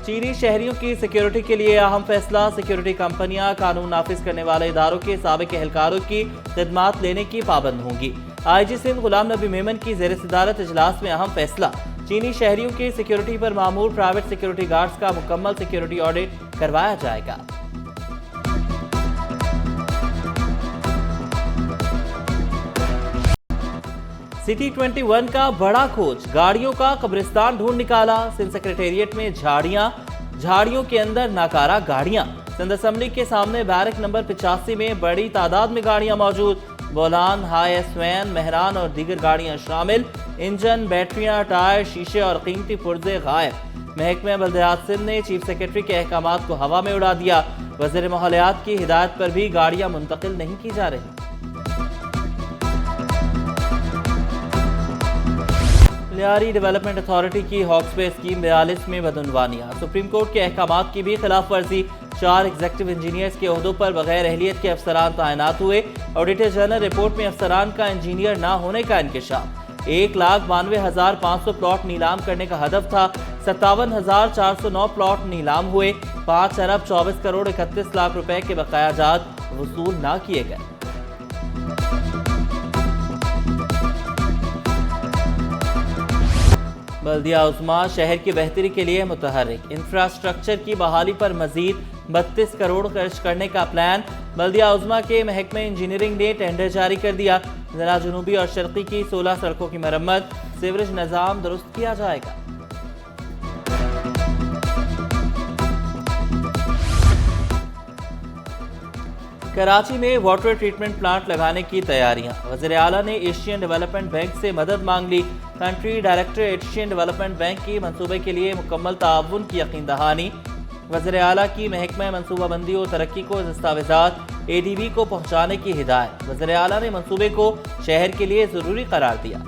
چینی شہریوں کی سیکیورٹی کے لیے اہم فیصلہ، سیکیورٹی کمپنیاں قانون نافذ کرنے والے اداروں کے سابق اہلکاروں کی خدمات لینے کی پابند ہوں گی۔ آئی جی سندھ غلام نبی میمن کی زیر صدارت اجلاس میں اہم فیصلہ، چینی شہریوں کی سیکیورٹی پر مامور پرائیویٹ سیکیورٹی گارڈز کا مکمل سیکیورٹی آڈٹ کروایا جائے گا۔ سٹی 21 کا بڑا کھوج، گاڑیوں کا قبرستان ڈھونڈ نکالا، سندھ سیکریٹریٹ میں جھاڑیوں کے اندر ناکارہ گاڑیاں، سندھ اسمبلی کے سامنے بیرک نمبر 85 میں بڑی تعداد میں گاڑیاں موجود، Bolan, high S when, Mehran اور دیگر گاڑیاں شامل، انجن، بیٹریاں، ٹائر، شیشے اور قیمتی پرزے غائب۔ محکمہ بلدیات سندھ نے چیف سیکریٹری کے احکامات کو ہوا میں اڑا دیا، وزیر ماحولیات کی ہدایت پر بھی گاڑیاں منتقل نہیں کی جا رہی۔ لیاری ڈیولپمنٹ اتھارٹی کی ہاکس بے اسکیم 42 میں بدعنوانیاں، سپریم کورٹ کے احکامات کی بھی خلاف ورزی، 4 ایگزیکٹو انجینئرز کے عہدوں پر بغیر اہلیت کے افسران تعینات ہوئے، آڈیٹر جنرل رپورٹ میں افسران کا انجینئر نہ ہونے کا انکشاف، 1,92,500 پلاٹ نیلام کرنے کا ہدف تھا، 57,409 پلاٹ نیلام ہوئے، 5 ارب 24 کروڑ 31 لاکھ روپے کے بقایا جات وصول نہ کیے گئے۔ بلدیہ عظمیٰ شہر کی بہتری کے لیے متحرک، انفراسٹرکچر کی بحالی پر مزید 32 کروڑ خرچ کرنے کا پلان، بلدیہ عظمیٰ کے محکمہ انجینئرنگ نے ٹینڈر جاری کر دیا، ضلع جنوبی اور شرقی کی 16 سڑکوں کی مرمت، سیوریج نظام درست کیا جائے گا۔ کراچی میں واٹر ٹریٹمنٹ پلانٹ لگانے کی تیاریاں، وزیر اعلیٰ نے ایشین ڈیولپمنٹ بینک سے مدد مانگ لی، country director Asian development bank کی منصوبے کے لیے مکمل تعاون کی یقین دہانی، وزیر اعلیٰ کی محکمہ منصوبہ بندی و ترقی کو دستاویزات ADB کو پہنچانے کی ہدایت، وزیر اعلیٰ نے منصوبے کو شہر کے لیے ضروری قرار دیا۔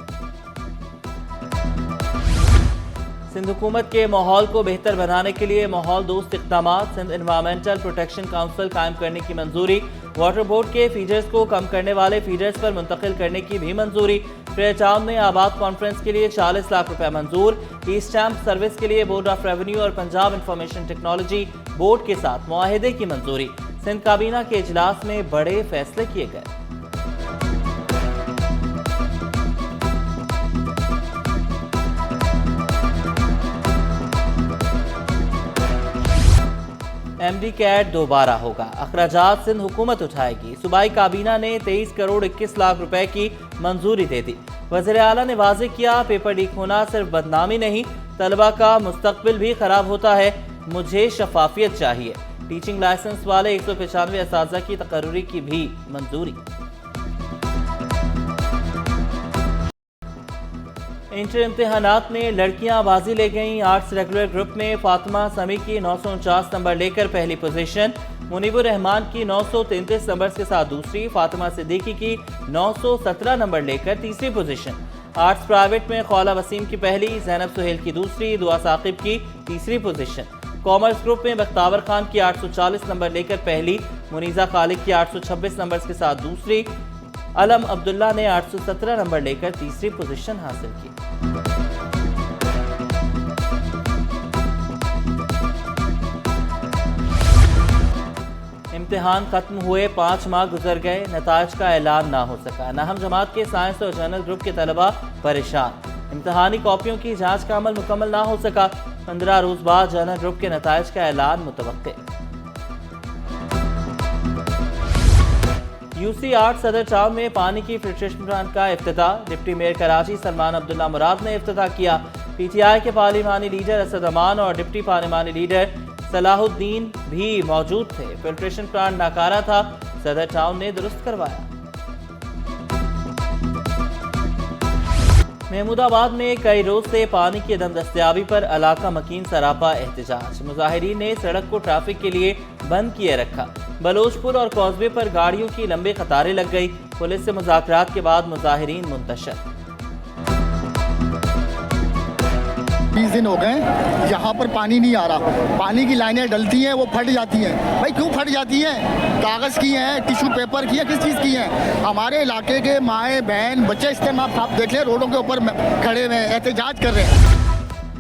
سندھ حکومت کے ماحول کو بہتر بنانے کے لیے ماحول دوست اقدامات، سندھ انوائرمنٹل پروٹیکشن کونسل قائم کرنے کی منظوری، واٹر بورڈ کے فیڈرز کو کم کرنے والے فیڈرز پر منتقل کرنے کی بھی منظوری، ٹری ٹاؤن میں آباد کانفرنس کے لیے 40 لاکھ روپے منظور، ای اسٹیمپ سروس کے لیے بورڈ آف ریونیو اور پنجاب انفارمیشن ٹیکنالوجی بورڈ کے ساتھ معاہدے کی منظوری، سندھ کابینہ کے اجلاس میں بڑے فیصلے کیے گئے۔ MD کیٹ دوبارہ ہوگا، اخراجات سندھ حکومت اٹھائے گی، صوبائی کابینہ نے 23 کروڑ 21 لاکھ روپے کی منظوری دے دی، وزیر اعلیٰ نے واضح کیا پیپر لیک ہونا صرف بدنامی نہیں، طلبہ کا مستقبل بھی خراب ہوتا ہے، مجھے شفافیت چاہیے، ٹیچنگ لائسنس والے 195 اساتذہ کی تقرری کی بھی منظوری۔ انٹر امتحانات میں لڑکیاں بازی لے گئیں، آرٹس ریگولر گروپ میں فاطمہ سمیع کی 949 نمبر لے کر پہلی پوزیشن، منیب الرحمان کی 933 نمبر کے ساتھ دوسری، فاطمہ صدیقی کی 917 نمبر لے کر تیسری پوزیشن، آرٹس پرائیویٹ میں خولہ وسیم کی پہلی، زینب سہیل کی دوسری، دعا ثاقب کی تیسری پوزیشن، کامرس گروپ میں بختاور خان کی 840 نمبر لے کر پہلی، منیزہ خالق کی 826 نمبر کے ساتھ دوسری، علم عبداللہ نے 817 نمبر لے کر تیسری پوزیشن حاصل کی۔ امتحان ختم ہوئے 5 ماہ گزر گئے، نتائج کا اعلان نہ ہو سکا، نہم جماعت کے سائنس اور جنرل گروپ کے طلبہ پریشان، امتحانی کاپیوں کی جانچ کا عمل مکمل نہ ہو سکا، 15 روز بعد جنرل گروپ کے نتائج کا اعلان متوقع۔ UC آرٹ صدر ٹاؤن میں پانی کی فلٹریشن پلانٹ کا افتتاح، ڈپٹی میئر کراچی سلمان عبداللہ مراد نے افتتاح کیا، PTI کے پارلیمانی لیڈر اسد امان اور ڈپٹی پارلیمانی لیڈر صلاح الدین بھی موجود تھے، فلٹریشن پلانٹ ناکارہ تھا، صدر ٹاؤن نے درست کروایا۔ محمود آباد میں کئی روز سے پانی کی عدم دستیابی پر علاقہ مکین سراپا احتجاج، مظاہرین نے سڑک کو ٹریفک کے لیے بند کیے رکھا، بلوچ پل اور کازوے پر گاڑیوں کی لمبی قطاریں لگ گئی، پولیس سے مذاکرات کے بعد مظاہرین منتشر۔ 20 دن ہو گئے یہاں پر پانی نہیں آ رہا، پانی کی لائنیں ڈلتی ہیں وہ پھٹ جاتی ہیں، بھائی کیوں پھٹ جاتی ہیں؟ کاغذ کی ہیں، ٹیشو پیپر کی ہیں، کس چیز کی ہیں؟ ہمارے علاقے کے مائیں بہن بچے استعمال آپ دیکھ لیں روڈوں کے اوپر کھڑے ہوئے ہیں، احتجاج کر رہے ہیں۔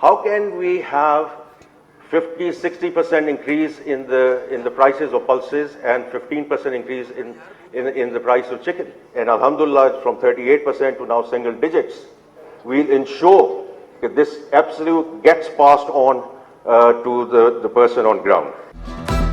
How can we have 50-60% increase in the prices of pulses and 15% increase in the price of chicken? And alhamdulillah, from 38% to now single digits. We'll ensure that this absolute gets passed on to the person on ground.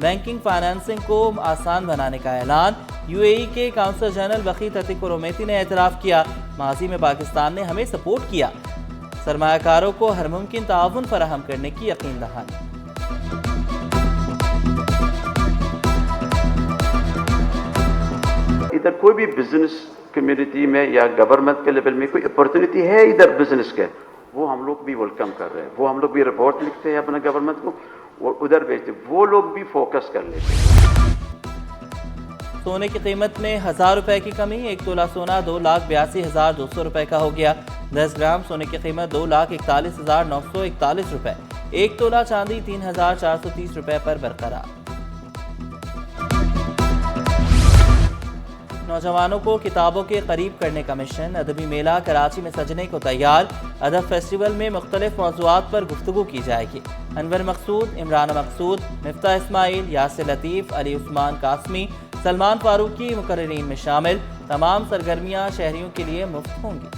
Banking financing کو آسان بنانے کا اعلان۔ UAE کے council general وقید Atiq الرومیتی نے اعتراف کیا، ماضی میں پاکستان نے ہمیں سپورٹ کیا، سرمایہ کاروں کو ہر ممکن تعاون فراہم کرنے کی یقین دہانی۔ ادھر کوئی بھی بزنس کمیونٹی میں یا گورنمنٹ کے لیول میں کوئی اپورچونٹی ہے ادھر بزنس کے، وہ ہم لوگ بھی ویلکم کر رہے ہیں، وہ ہم لوگ بھی رپورٹ لکھتے ہیں اپنے گورنمنٹ کو، وہ ادھر بھیجتے، وہ لوگ بھی فوکس کر لیتے ہیں۔ سونے کی قیمت میں 1000 روپے کی کمی، 1 تولہ سونا 2,82,200 روپے کا ہو گیا۔ 10 گرام سونے کی قیمت 2,41,941 روپے، 1 تولہ چاندی 3,430 روپے پر برقرار۔ نوجوانوں کو کتابوں کے قریب کرنے کا مشن، ادبی میلہ کراچی میں سجنے کو تیار۔ ادب فیسٹیول میں مختلف موضوعات پر گفتگو کی جائے گی۔ انور مقصود، عمران مقصود، مفتاح اسماعیل، یاسر لطیف، علی عثمان قاسمی، سلمان فاروقی مقررین میں شامل۔ تمام سرگرمیاں شہریوں کے لیے مفت ہوں گی۔